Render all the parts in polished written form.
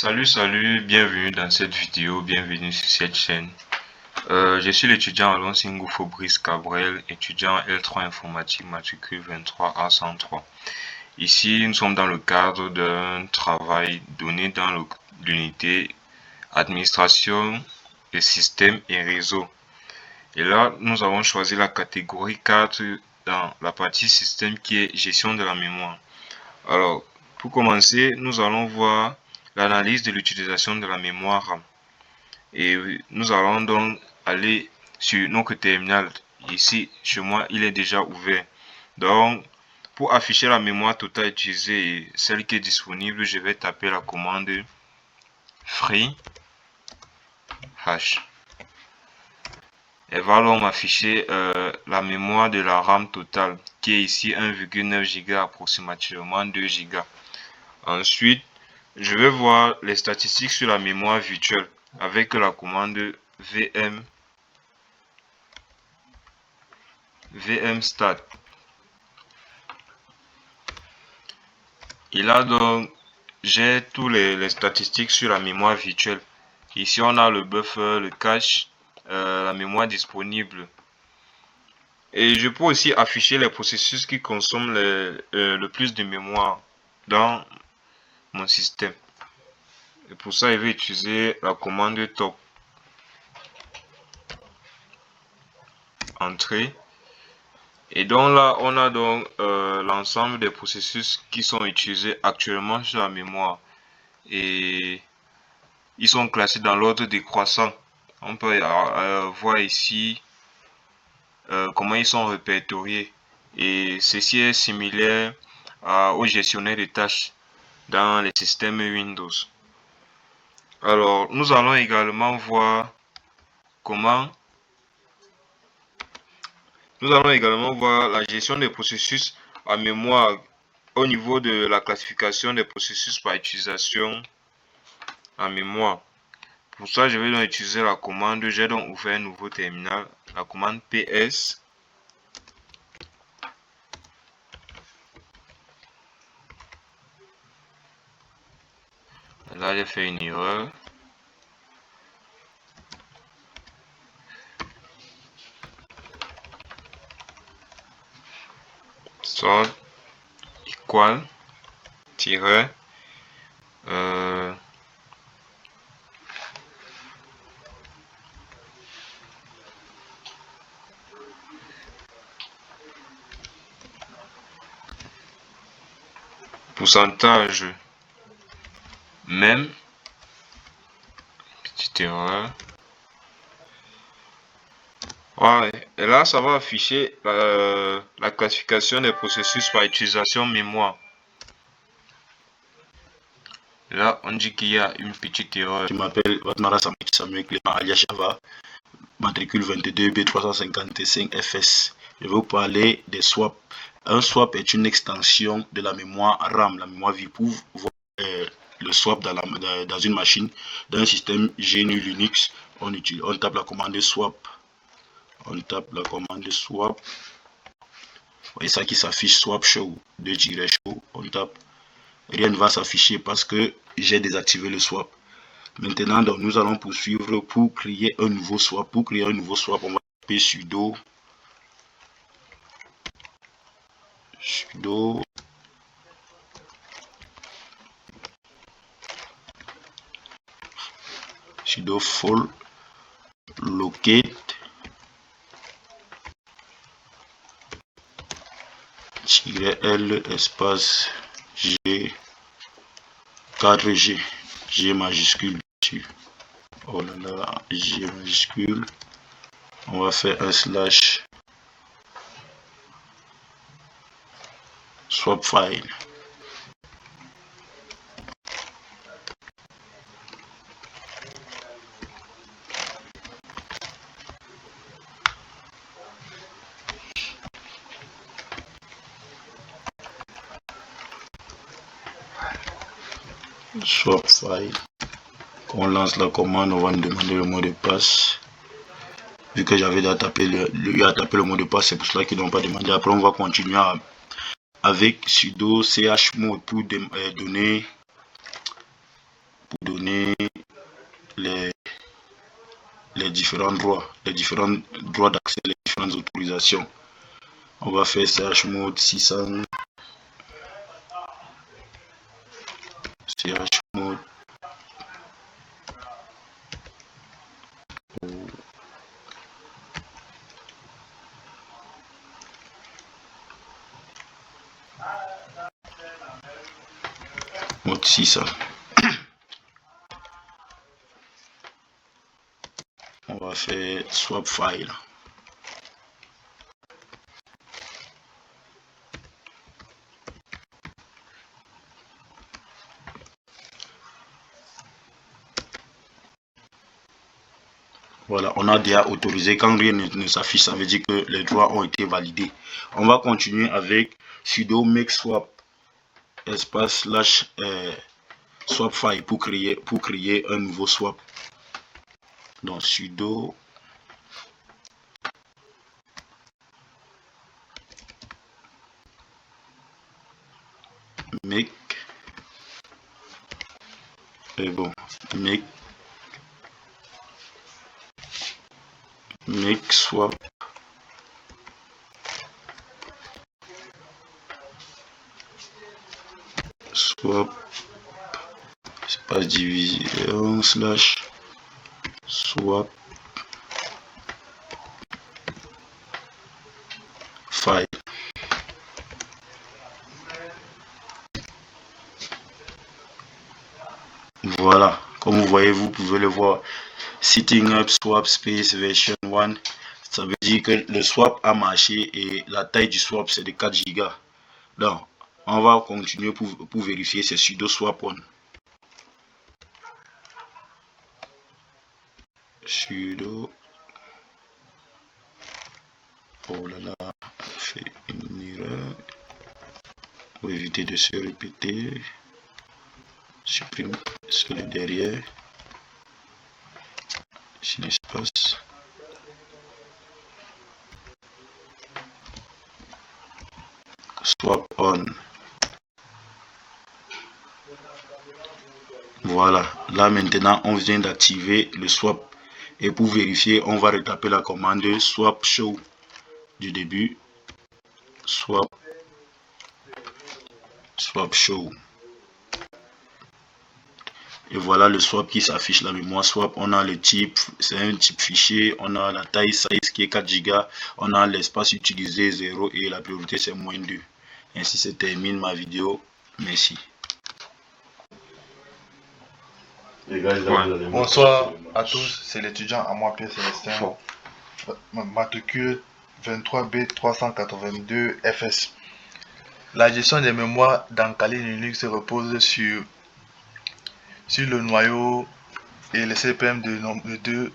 Salut, bienvenue dans cette vidéo, bienvenue sur cette chaîne. Je suis l'étudiant Alon Singou Fabrice Cabrel, étudiant L3 informatique matricule 23A103. Ici, nous sommes dans le cadre d'un travail donné dans l'unité administration des systèmes et réseaux. Et là, nous avons choisi la catégorie 4 dans la partie système qui est gestion de la mémoire. Alors, pour commencer, nous allons voir l'analyse de l'utilisation de la mémoire RAM. Et nous allons donc aller sur notre terminal. Ici, chez moi, il est déjà ouvert. Donc, pour afficher la mémoire totale utilisée et celle qui est disponible, je vais taper la commande free hash. Elle va alors m'afficher la mémoire de la RAM totale qui est ici 1,9 Go, approximativement 2 Go. Ensuite, je vais voir les statistiques sur la mémoire virtuelle avec la commande vmstat. Et là donc, j'ai tous les statistiques sur la mémoire virtuelle. Ici, on a le buffer, le cache, la mémoire disponible. Et je peux aussi afficher les processus qui consomment le plus de mémoire dans mon système. Et pour ça, je vais utiliser la commande top. Entrée. Et donc là, on a donc l'ensemble des processus qui sont utilisés actuellement sur la mémoire. Et ils sont classés dans l'ordre décroissant. On peut voir ici comment ils sont répertoriés. Et ceci est similaire au gestionnaire de tâches dans les systèmes Windows. Alors, nous allons également voir la gestion des processus en mémoire au niveau de la classification des processus par utilisation en mémoire. Pour ça, je vais donc utiliser la commande. J'ai donc ouvert un nouveau terminal, la commande ps. Là, j'ai fait une erreur. Sort equal tiret pourcentage même, petite erreur. Ouais, et là ça va afficher la classification des processus par utilisation mémoire. Là on dit qu'il y a une petite erreur. Je m'appelle Vatmara Samuel Clément alias Java, matricule 22B355FS. Je vais vous parler des swaps. Un swap est une extension de la mémoire RAM, la mémoire vie, pour voir le swap dans une machine, dans un système GNU Linux. On tape la commande swap. On tape la commande swap. Vous voyez ça qui s'affiche, swap show, 2-show. On tape. Rien ne va s'afficher parce que j'ai désactivé le swap. Maintenant, donc, nous allons poursuivre pour créer un nouveau swap. Pour créer un nouveau swap, on va taper sudo full locate -l espace g 4g g majuscule dessus. Oh là là, g majuscule. On va faire un slash swap file. Swap file. Quand on lance la commande, on va nous demander le mot de passe. Vu que j'avais déjà tapé le mot de passe, c'est pour cela qu'ils n'ont pas demandé. Après, on va continuer avec sudo chmod pour pour donner les différents droits, d'accès, les différentes autorisations. On va faire chmod 600, chmod mode 600. On va faire swap file. Voilà, on a déjà autorisé. Quand rien ne s'affiche, ça veut dire que les droits ont été validés. On va continuer avec sudo make swap espace / swap file pour créer un nouveau swap. Donc sudo make make swap espace division / swap file. Voilà, comme vous voyez, vous pouvez le voir. Setting up swap space version 1, ça veut dire que le swap a marché et la taille du swap c'est de 4 Go. Donc on va continuer pour vérifier, c'est sudo swap on. Sudo, oh là là, on fait une erreur pour éviter de se répéter. Supprime celui derrière, sin espace. Swap on. Voilà, là maintenant on vient d'activer le swap. Et pour vérifier, on va retaper la commande swap show du début. Swap show. Et voilà le swap qui s'affiche, la mémoire swap. On a le type, c'est un type fichier. On a la taille size qui est 4 Go. On a l'espace utilisé 0 et la priorité c'est -2. Ainsi se termine ma vidéo. Merci. Bonsoir à tous, c'est l'étudiant Amoi Pierre Célestin, matricule 23B382 FS. La gestion des mémoires dans Kali Linux repose sur le noyau et le CPM de 2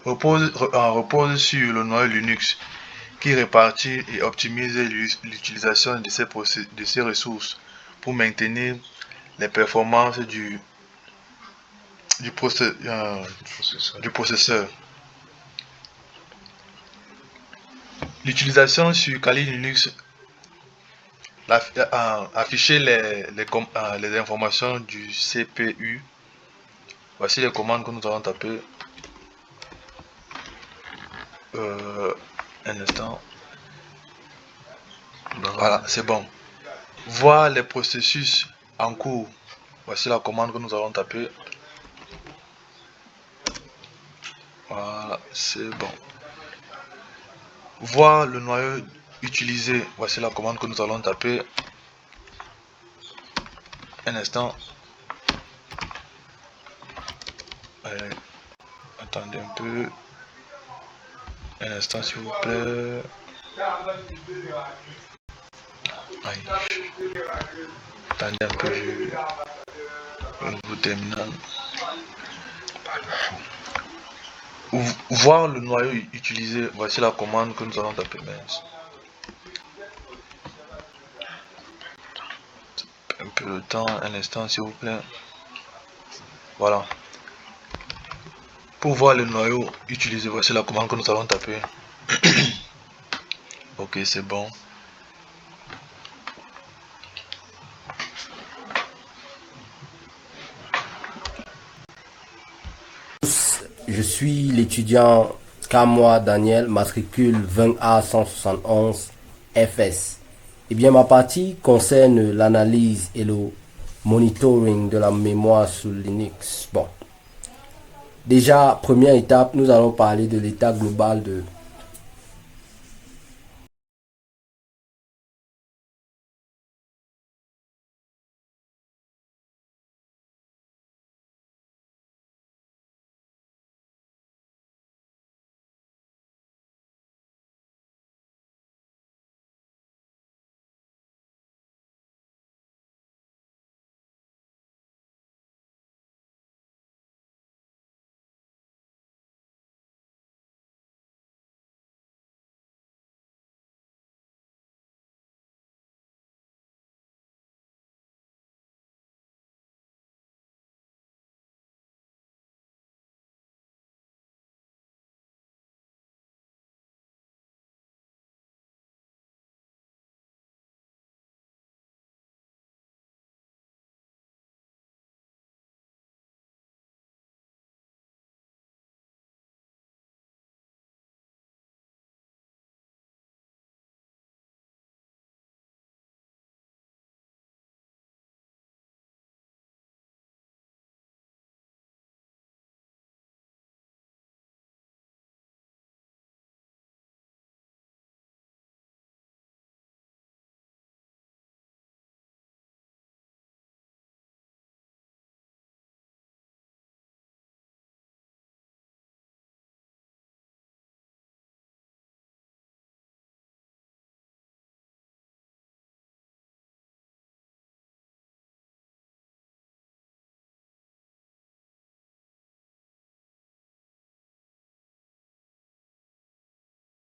repose sur le noyau Linux qui répartit et optimise l'utilisation de ces ressources pour maintenir les performances du processeur. L'utilisation sur Kali Linux afficher les informations du CPU. Voici les commandes que nous allons taper. Un instant. Voilà, c'est bon. Voir les processus en cours. Voici la commande que nous allons taper. Voilà, c'est bon. Voir le noyau utilisé. Voici la commande que nous allons taper. Un instant. Attendez un peu. Un instant s'il vous plaît. Attendez un peu, je terminal. Voir le noyau utilisé, voici la commande que nous allons taper. Un peu de temps, un instant s'il vous plaît. Voilà. Pour voir le noyau utilisé, voici la commande que nous allons taper. Ok, c'est bon. je suis l'étudiant Kamoa Daniel, matricule 20A171 FS. Eh bien, ma partie concerne l'analyse et le monitoring de la mémoire sous Linux. Bon, déjà, première étape, nous allons parler de l'état global de